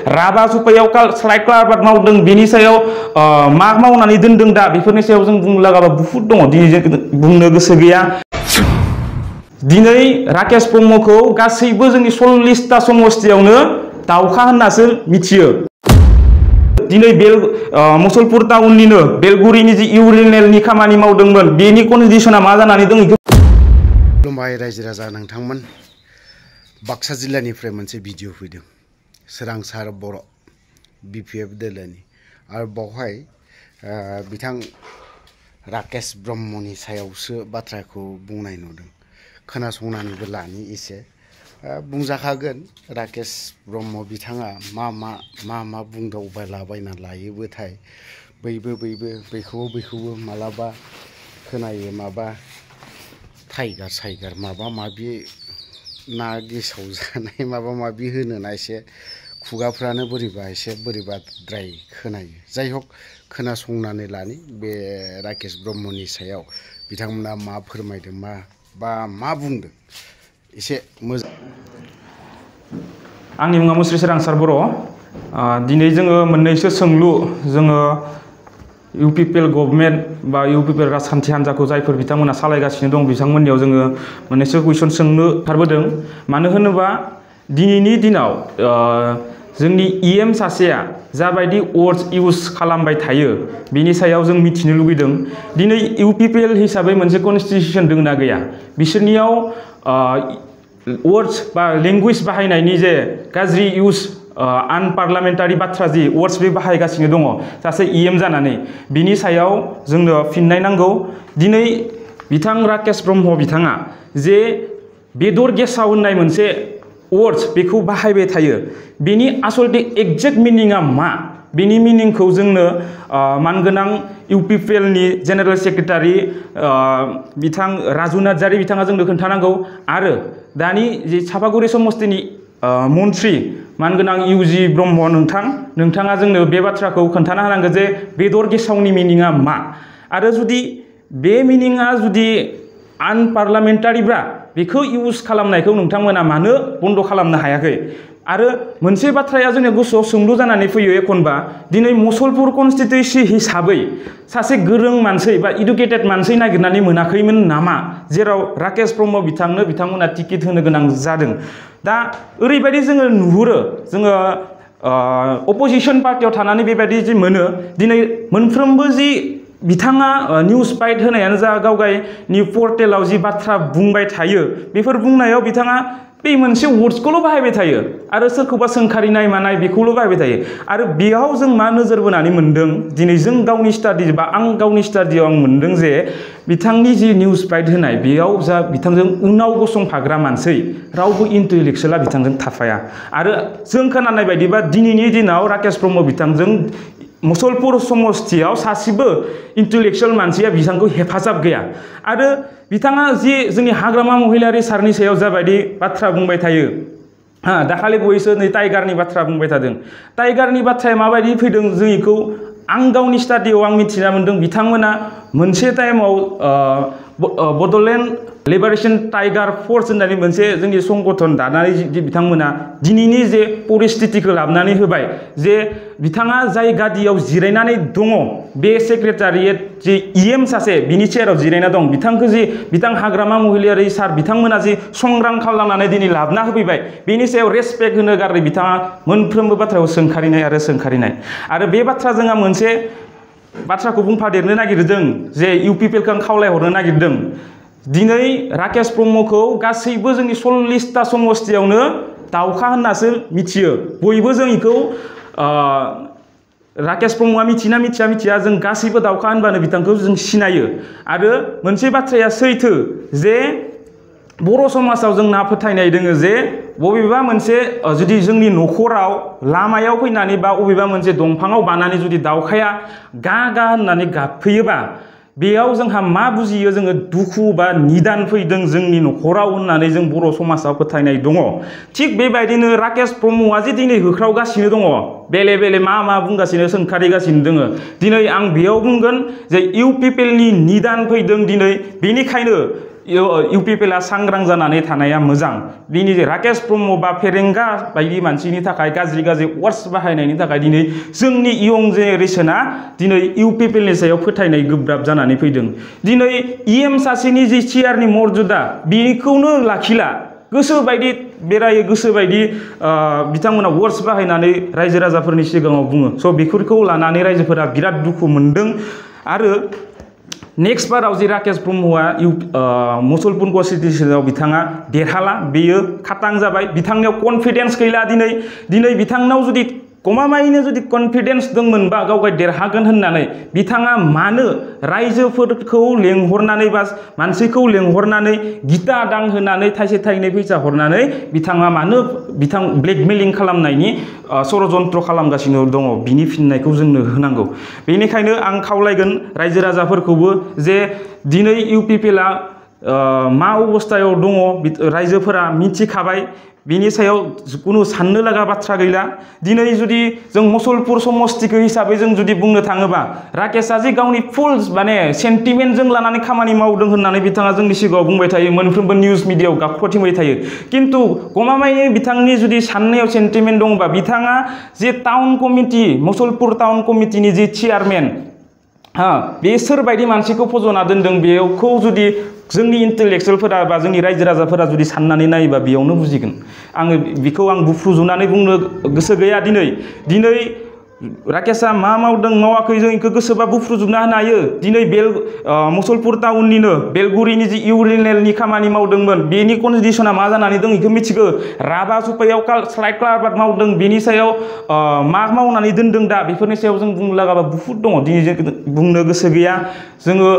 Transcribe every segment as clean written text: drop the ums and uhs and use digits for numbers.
Rabha सुपायाव slide आबाद मावदों बेनि सायाव मा मावनानै दोनदों दा बेफोरनि सायाव जों बुंनो लागाबा बुहुद दङ दिनै जों बुंनो गोसो गैया दिनै राकेश ब्रह्मखौ गासैबो जोंनि 40टा समस्तियावनो दावखा होननासो मिथियो दिनै मुसलपुर टाउननिनो बेलगुरिनि जि इउरिनेलनि खामानि मावदोंमोन बेनि कन्डिशना मा जानानै दं खुलुमबाय रायजो राजा नोंथांमोन बाक्सा जिल्लानिफ्राय मोनसे भिडिअ फैदों सोरांसार बर' बिपिएफ दोलोनि आरो बावहाय बिथां राकेश ब्रह्मनि सायावसो बाथ्राखौ बुंनाय नुदों खोनासंनानैबो लानि एसे बुंजाखागोन राकेश ब्रह्म बिथाङा मा बुंदावबायलाबायना लायोबोथाय बैखौबो मालाबा खोनायो माबा टाइगार साइगार माबा माबि ना गेसाव जानाय माबा माबि होनोना एसे खुगाफ्रानो बोरैबाद्राय खोनायो जाय हक खोनासंनानै लानि बे राकेश ब्रह्मनि सायाव बिथांमोना मा फोरमायदों मा बुंदों एसे मोजां आंनि मुङा मुस्रि सोरांसार बर' दिनै जोङो मोननैसो सोंलु जोङो इउपिपिएल गभर्नमेन्ट बा इउपिपिएल राजखान्थि हान्जाखौ जायफोर बिथांमोना सालायगासिनो दं बिथांमोननियाव जोङो मोननैसो कुइसन सोंनो ओंखारबोदों मानो होनोबा दिनैनि दिनाव जोंनि इएम सासेया जाबायदि वर्ड्स इउज खालामबाय थायो बिनि सायाव जों मिथिनो लुबैदों दिनै इउपिपिएल हिसाबै मोनसे कन्स्टिटिउसन दं ना गैया बिसोरनियाव वर्ड्स बा लेंगुवेज बाहायनायनि जे गाज्रि इउज आनपार्लामेन्टारि बाथ्रा जि वर्ड्स बे बाहायगासिनो दङ सासे इएम जानानै बिनि सायाव जोंनो फिननाय नांगौ दिनै बिथां राकेश ब्रह्म बिथाङा जे बेदर गेसाव होननाय मोनसे वर्ड्स बेखौ बाहायबाय थायो बेनि आसलते एक्जेक्ट मिनिंआ मा बेनि मिनिंखौ जोंनो मानगोनां इउपिपिएलनि जेनेरेल सेक्रेटारि बिथां राजु नार्जारि बिथाङा जोंनो खोन्थानांगौ आरो दानि जे चापागुरि समस्तिनि मन्त्रि मानगोनां इउजि ब्रह्म नोंथाङा जोंनो बे बाथ्राखौ खोन्थाना होनांगोन जे बेदर गेसावनि मिनिंआ मा आरो जुदि बे मिनिंआ जुदि आनपार्लामेन्टारिब्ला बेखौ इउज खालामनायखौ नोंथांमोना मानो बन्द खालामनो हायाखै आरो मोनसे बाथ्राया जोंनि गोसोआव सोंलु जानानै फैयो एखनबा दिनै मुसलपुर कन्स्टिटिउन्सि हिसाबै सासे गोरों मानसि बा इडुकेटेड मानसि नागिरनानै मोनाखैमोन नामा जेराव राकेश ब्रह्म बिथांमोना टिकेट होनो गोनां जादों दा ओरैबायदि जोङो नुहुरो जोङो अपोजिशन पार्टियाव थानानै बेबायदि जि मोनो दिनै मोनफ्रोमबो जि बिथाङा निउस बाइट होनायानो जा गावगायनि पर्टेलाव जि बाथ्रा बुंबाय थायो बेफोर बुंनायाव बिथाङा बे मोनसे वर्ड्सखौल' बाहायबाय थायो आरो सोरखौबा सोंखारिनाय मानाय बेखौल' बाहायबाय थायो आरो बेयाव जों मा नोजोर बोनानै मोनदों दिनै जों गावनि स्टाडि बा आं गावनि स्टाडियाव आं मोनदों जे बिथांनि जि निउस बाइट होनाय बेयाव जा बिथांजों उनाव गसंफाग्रा मानसि रावबो इन्टेलेक्सुवेला बिथांजों थाफाया आरो जों खोनानाय बायदिबा दिनैनि दिनाव राकेश ब्रह्म बिथांजों मुसलपुर समस्तियाव सासेबो इन्टेलेक्सुवेल मानसिया बिथांखौ हेफाजाब गैया आरो बिथाङा जि जोंनि हाग्रामा महिलारि सारनि सायाव जाबायदि बाथ्रा बुंबाय थायो दाखालि बयसो नै टाइगारनि बाथ्रा बुंबाय थादों टाइगारनि बाथ्राया माबायदि फैदों जों बेखौ आं गावनि स्टाडियाव आं मिथिना मोन्दों बिथांमोना मोनसे टाइमाव बड'लेण्ड लिबारेशन टाइगार फोर्स होननानै मोनसे जोंनि संगठन दानानै बिथांमोना दिनैनि जे परिस्थितिखौ लाबोनानै होबाय जे बिथाङा जाय गादियाव जिरायनानै दङ बे सेक्रेटारियेट जे इएम सासे बिनि चेयाराव जिरायना दं बिथां हाग्रामा महिलारि सार बिथांमोना जि संग्राम खालामनानै दिनै लाबोना होफैबाय बेनि सायाव रेसपेक्ट होनो गारै बिथाङा मोनफ्रोमबो बाथ्रायाव सोंखारिनाय आरो बे बाथ्रा जोंहा मोनसे बाथ्राखौ बुंफादेरनो नागिरदों जे इउपिपिएलखौ आं खावलायहरनो नागिरदों दिनै राकेश ब्रह्मखौ गासैबो जोंनि 40टा समस्तियावनो दावखा होननासो मिथियो बयबो जों बेखौ राकेश ब्रह्मआ मिथिया जों गासैबो दावखा होनबानो बिथांखौ जों सिनायो आरो मोनसे बाथ्राया सैथो जे बर' समाजाव जोंना फोथायनाय दोङो जे बबेबा मोनसे जुदि जोंनि न'खराव लामायाव फैनानै बा बबेबा मोनसे दंफाङाव बानानै जुदि दावखाया गा होननानै गाबफैयोबा बेयाव जोंहा मा बुजियो जोङो दुखु बा निदान फैदों जोंनि न'खराव होननानै जों बर' समाजाव फोथायनाय दङ थिग बेबायदिनो राकेश ब्रह्मआ जे दिनै होख्रावगासिनो दङ बेले मा बुंगासिनो सोंखारिगासिनो दङ दिनै आं बेयाव बुंगोन जे इउपिपिएलनि निदान फैदों दिनै बेनिखायनो इउपिपिएलआ सांग्रां जानानै थानाया मोजां दिनै राकेश ब्रह्म बा फेरेंगा बायदि मानसिनि थाखाय गाज्रि वार्ड्स बाहायनायनि थाखाय दिनै जोंनि इयं जेनेरेशना दिनै इउपिपिएलनि सायाव फोथायनाय गोब्राब जानानै फैदों दिनै इएम सासेनि जि चेयारनि मर्यादा बेखौनो लाखिला गोसो बायदि बेरायो गोसो बायदि बिथांमोना वर्ड्स बाहायनानै रायजो राजाफोरनि सिगाङाव बुङो स' बेफोरखौ लानानै रायजोफोरा बिराद दुखु मोनदों आरो नेक्स्ट बाराव जि राकेश ब्रह्मआ मुसलपुर कन्स्टिटिउसनाव बिथाङा देरहाला बेयो खातां जाबाय बिथांनियाव कनफिडेन्स गैला दिनै बिथांनाव जुदि गमामायैनो जुदि कनफिडेन्स दंमोनबा गावगाय देरहागोन होननानै बिथाङा मानो रायजोफोरखौ लेंहरनानै बा मानसिखौ लेंहरनानै गिता दां होनानै थाइसे थाइनै फैसा हरनानै बिथाङा मानो ब्लेकमेलिं खालामनायनि षड़यन्त्र खालामगासिनो दङ बिनि फिननायखौ जोंनो होनांगौ बेनिखायनो आं खावलायगोन रायजो राजाफोरखौबो जे दिनै इउपिपिएलआ मा अबस्थायाव दङ रायजोफोरा मिथिखाबाय बिनि सायाव कुनु साननो लागा बाथ्रा गैला दिनै जुदि जों मुसलपुर समस्तिखौ हिसाबै जों जुदि बुंनो थाङोबा राकेशआ जे गावनि फुल माने सेन्टिमेन्टजों लानानै खामानि मावदों होननानै बिथाङा जोंनि सिगाङाव बुंबाय थायो मोनफ्रोमबो निउस मिडियायाव गाबखथिंबाय थायो किन्तु गमामायै बिथांनि जुदि साननायाव सेन्टिमेन्ट दंबा बिथाङा जे टाउन कमिटि मुसलपुर टाउन कमिटिनि जे चेयारमेन बे सोरबायदि मानसिखौ फज'ना दोनदों बेखौ जुदि जोंनि इन्टेलेक्सुवेलफोरा बा जोंनि रायजो राजाफोरा जुदि साननानै नायोबा बेयावनो बुजिगोन आङो बेखौ आं बुफ्रुजुनानै बुंनो गोसो गैया दिनै राकेशआ मा मावदों मावाखै जों बेखौ गोसोबा बुफ्रुजुबना होनो हायो दिनै मुसलपुर टाउननिनो बेलगुरिनि जि इउरिनेलनि खामानि मावदोंमोन बेनि कन्डिसना मा जानानै दं बेखौ मिथिगौ राभा सुपायाव स्लाइड आबाद मावदों बेनि सायाव मा मावनानै दोनदों दा बेफोरनि सायाव जों बुंनो लागाबा बुहुद दङ दिनै जों बुंनो गोसो गैया जोङो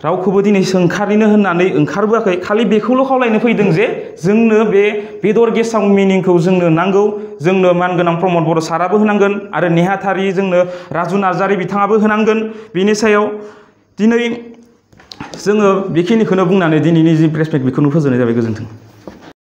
रावखौबो दिनै सोंखारिनो होननानै ओंखारबोआखै खालि बेखौल' खावलायनो फैदों जे जोंनो बे बेदर गेसाव मिनिंखौ जोंनो नांगौ जोंनो मानगोनां प्रमद बर' साराबो होनांगोन आरो नेहाथारि जोंनो राजु नार्जारि बिथाङाबो होनांगोन बेनि सायाव दिनै जोङो बेखिनिखौनो बुंनानै दिनैनि जि प्रेस मिट बेखौनो फोजोबनाय जाबाय गोजोन्थों